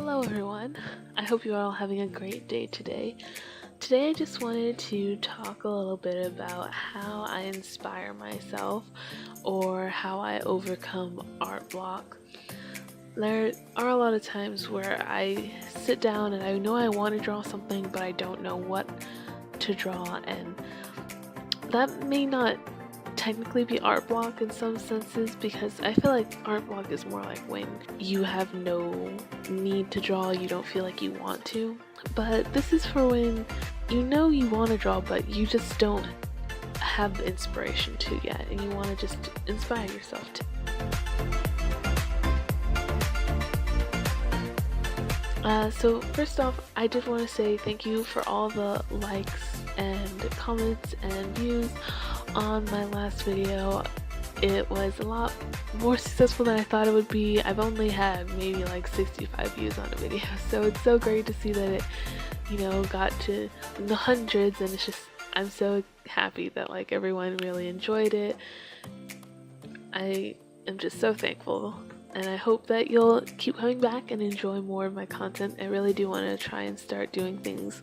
Hello everyone, I hope you're all having a great day today. Today I just wanted to talk a little bit about how I inspire myself or how I overcome art block. There are a lot of times where I sit down and I know I want to draw something but I don't know what to draw, and that may not technically be art block in some senses, because I feel like art block is more like when you have no need to draw, you don't feel like you want to. But this is for when you know you want to draw but you just don't have the inspiration to yet, and you want to just inspire yourself to. So first off, I did want to say thank you for all the likes and comments and views on my last video. It was a lot more successful than I thought it would be. I've only had maybe like 65 views on a video, so it's so great to see that it, got to the hundreds, and it's just, I'm so happy that like everyone really enjoyed it. I am just so thankful, and I hope that you'll keep coming back and enjoy more of my content. I really do want to try and start doing things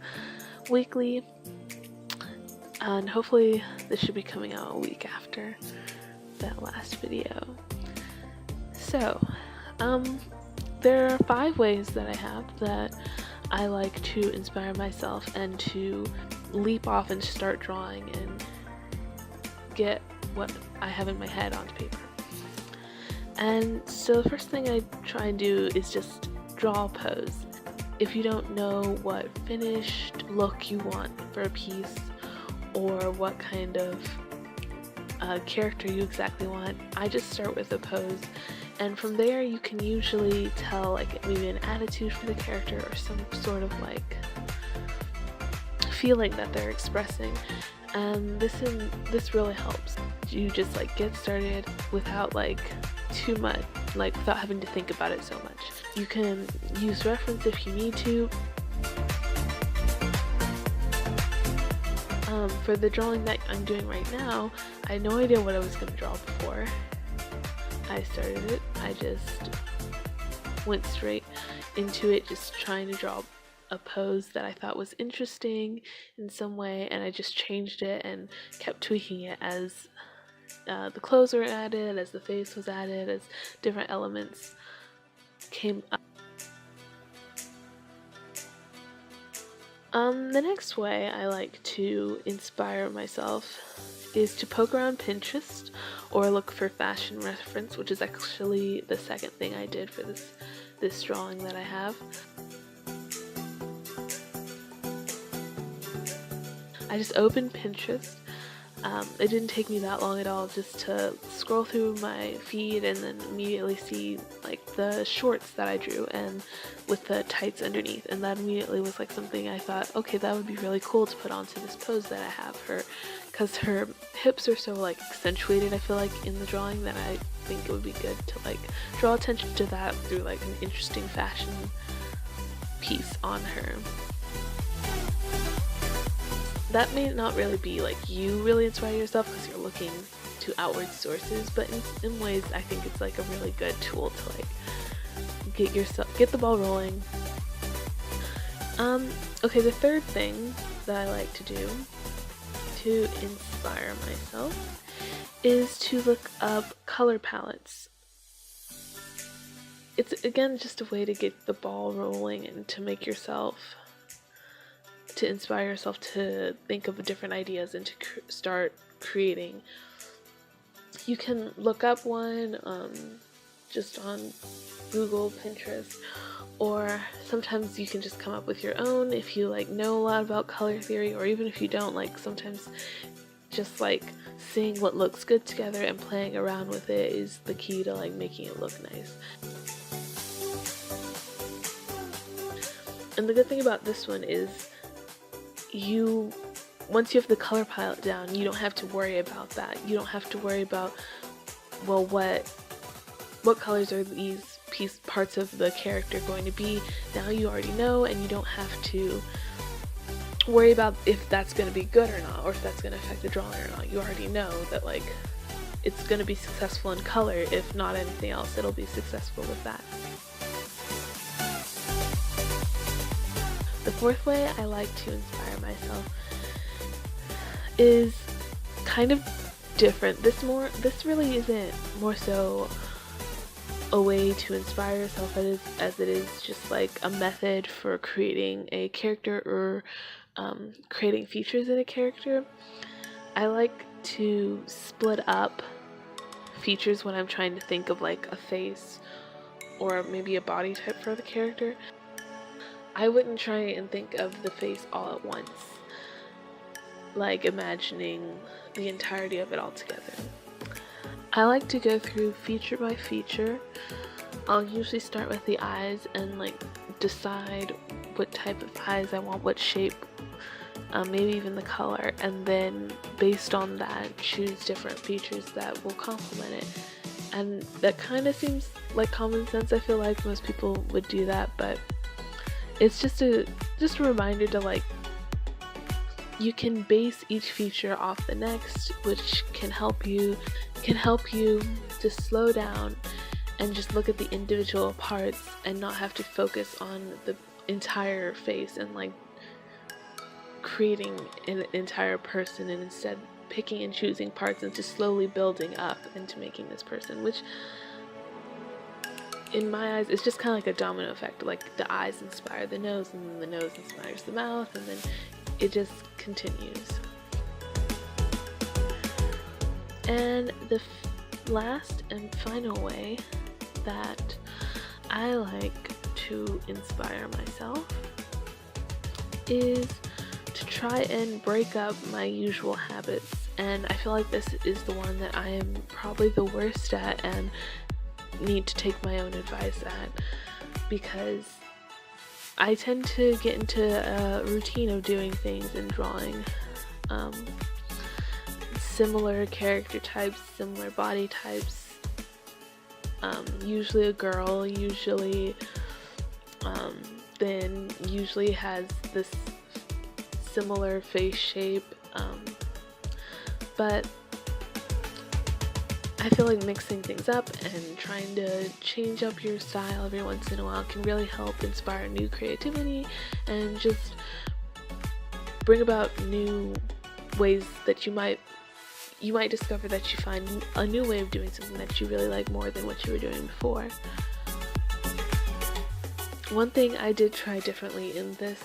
weekly, and hopefully this should be coming out a week after that last video. So, there are 5 ways that I have that I like to inspire myself and to leap off and start drawing and get what I have in my head onto paper. And so the first thing I try and do is just draw a pose. If you don't know what finished look you want for a piece, or what kind of character you exactly want, I just start with a pose, and from there you can usually tell like maybe an attitude for the character or some sort of like feeling that they're expressing, and this really helps. You just like get started without like too much, like without having to think about it so much. You can use reference if you need to. For the drawing that I'm doing right now, I had no idea what I was going to draw before I started it. I just went straight into it, just trying to draw a pose that I thought was interesting in some way, and I just changed it and kept tweaking it as the clothes were added, as the face was added, as different elements came up. The next way I like to inspire myself is to poke around Pinterest or look for fashion reference, which is actually the second thing I did for this drawing that I have. I just opened Pinterest. It didn't take me that long at all just to scroll through my feed and then immediately see like the shorts that I drew and with the tights underneath, and that immediately was like something I thought, okay, that would be really cool to put onto this pose that I have her, because her hips are so like accentuated, I feel like, in the drawing, that I think it would be good to like draw attention to that through like an interesting fashion piece on her. That may not really be like you really inspire yourself because you're looking to outward sources, but in ways I think it's like a really good tool to like get the ball rolling. Okay, the third thing that I like to do to inspire myself is to look up color palettes. It's again just a way to get the ball rolling and to make yourself, to inspire yourself to think of different ideas and to start creating. You can look up one just on Google, Pinterest, or sometimes you can just come up with your own if you like know a lot about color theory, or even if you don't, like sometimes just like seeing what looks good together and playing around with it is the key to like making it look nice. And the good thing about this one is once you have the color palette down, you don't have to worry about that. You don't have to worry about, well, what colors are these parts of the character going to be. Now you already know, and you don't have to worry about if that's going to be good or not, or if that's going to affect the drawing or not. You already know that like it's going to be successful in color. If not anything else, it'll be successful with that. fourth way I like to inspire myself is kind of different. This really isn't more so a way to inspire yourself as it is just like a method for creating a character or creating features in a character. I like to split up features when I'm trying to think of like a face or maybe a body type for the character. I wouldn't try and think of the face all at once, like imagining the entirety of it all together. I like to go through feature by feature. I'll usually start with the eyes and like decide what type of eyes I want, what shape, maybe even the color, and then based on that choose different features that will complement it. And that kind of seems like common sense. I feel like most people would do that, but it's just a reminder to like, you can base each feature off the next, which can help you to slow down and just look at the individual parts and not have to focus on the entire face and like creating an entire person, and instead picking and choosing parts and just slowly building up into making this person, which in my eyes it's just kind of like a domino effect. Like the eyes inspire the nose, and then the nose inspires the mouth, and then it just continues. And the last and final way that I like to inspire myself is to try and break up my usual habits. And I feel like this is the one that I am probably the worst at and need to take my own advice at, because I tend to get into a routine of doing things and drawing similar character types, similar body types, usually a girl, then usually has this similar face shape, but I feel like mixing things up and trying to change up your style every once in a while can really help inspire new creativity and just bring about new ways that you might discover that you find a new way of doing something that you really like more than what you were doing before. One thing I did try differently in this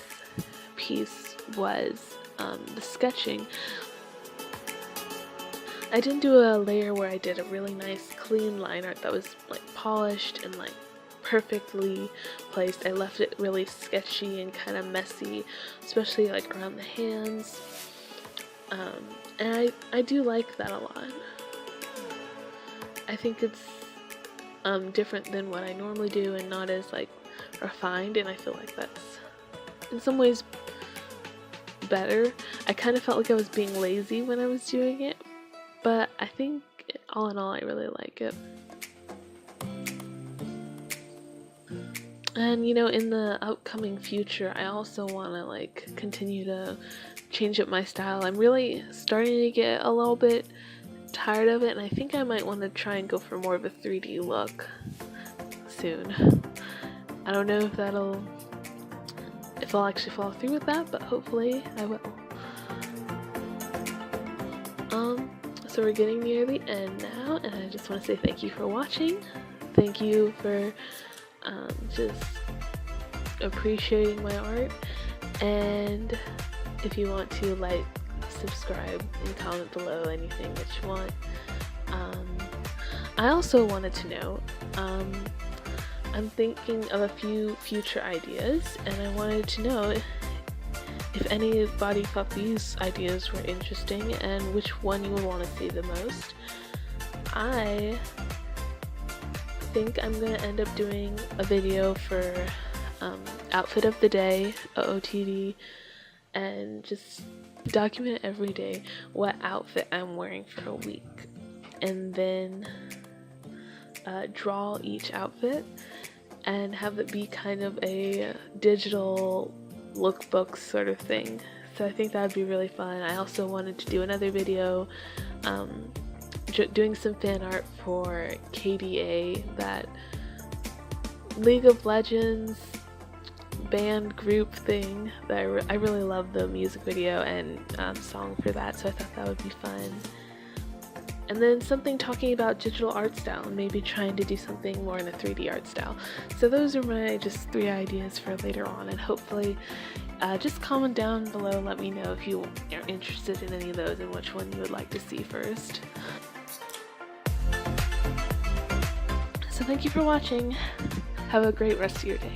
piece was the sketching. I didn't do a layer where I did a really nice clean line art that was like polished and like perfectly placed. I left it really sketchy and kind of messy, especially like around the hands, and I do like that a lot. I think it's different than what I normally do and not as like refined, and I feel like that's in some ways better. I kind of felt like I was being lazy when I was doing it, but I think all in all I really like it. And you know, in the upcoming future I also want to like continue to change up my style. I'm really starting to get a little bit tired of it, and I think I might want to try and go for more of a 3D look soon. I don't know if I'll actually follow through with that, but hopefully I will. So we're getting near the end now, and I just want to say thank you for watching. Thank you for just appreciating my art, and if you want to like, subscribe, and comment below anything that you want. I also wanted to know, I'm thinking of a few future ideas, and I wanted to know if anybody thought these ideas were interesting and which one you would want to see the most. I think I'm gonna end up doing a video for outfit of the day, OOTD, and just document every day what outfit I'm wearing for a week, and then draw each outfit and have it be kind of a digital lookbook sort of thing. So I think that would be really fun. I also wanted to do another video doing some fan art for KDA, that League of Legends band group thing that I really love the music video and song for that, so I thought that would be fun. And then something talking about digital art style and maybe trying to do something more in the 3D art style. So those are my just 3 ideas for later on, and hopefully just comment down below, let me know if you are interested in any of those and which one you would like to see first. So thank you for watching. Have a great rest of your day.